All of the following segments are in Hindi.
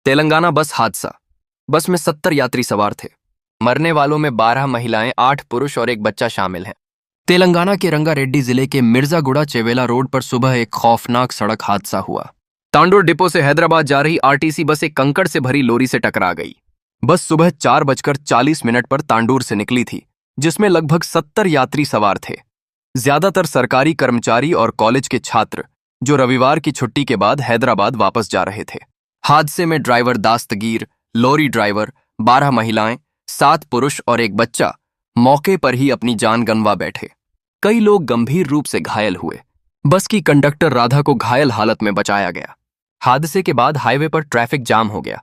तेलंगाना बस हादसा। बस में 70 यात्री सवार थे। मरने वालों में 12 महिलाएं, 8 पुरुष और एक बच्चा शामिल हैं। तेलंगाना के रंगारेड्डी जिले के मिर्जागुड़ा चेवेला रोड पर सुबह एक खौफनाक सड़क हादसा हुआ। तांडूर डिपो से हैदराबाद जा रही आरटीसी बस एक कंकड़ से भरी लोरी से टकरा गई। बस सुबह 4:40 पर तांडूर से निकली थी, जिसमें लगभग 70 यात्री सवार थे। ज्यादातर सरकारी कर्मचारी और कॉलेज के छात्र, जो रविवार की छुट्टी के बाद हैदराबाद वापस जा रहे थे। हादसे में ड्राइवर दास्तगीर, लॉरी ड्राइवर, 12 महिलाएं, 7 पुरुष और एक बच्चा मौके पर ही अपनी जान गंवा बैठे। कई लोग गंभीर रूप से घायल हुए। बस की कंडक्टर राधा को घायल हालत में बचाया गया। हादसे के बाद हाईवे पर ट्रैफिक जाम हो गया।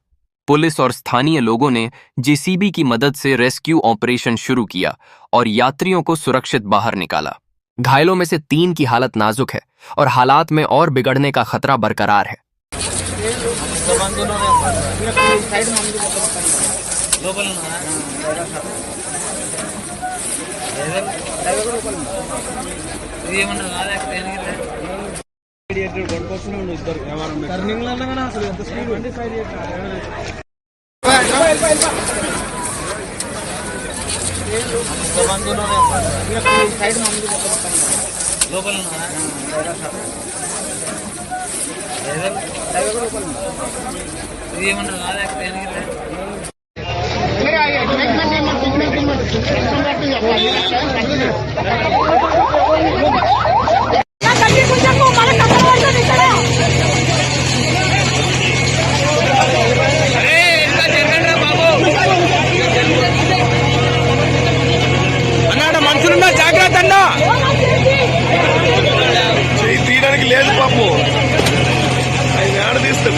पुलिस और स्थानीय लोगों ने जेसीबी की मदद से रेस्क्यू ऑपरेशन शुरू किया और यात्रियों को सुरक्षित बाहर निकाला। घायलों में से 3 की हालत नाजुक है और हालात में और बिगड़ने का खतरा बरकरार है। జాగ్రత్త తీయడానికి లేదు పాపు ఆయన ఆడ తీస్తాం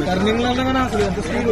టర్నింగ్ లో అసలు ఎంత స్పీడ్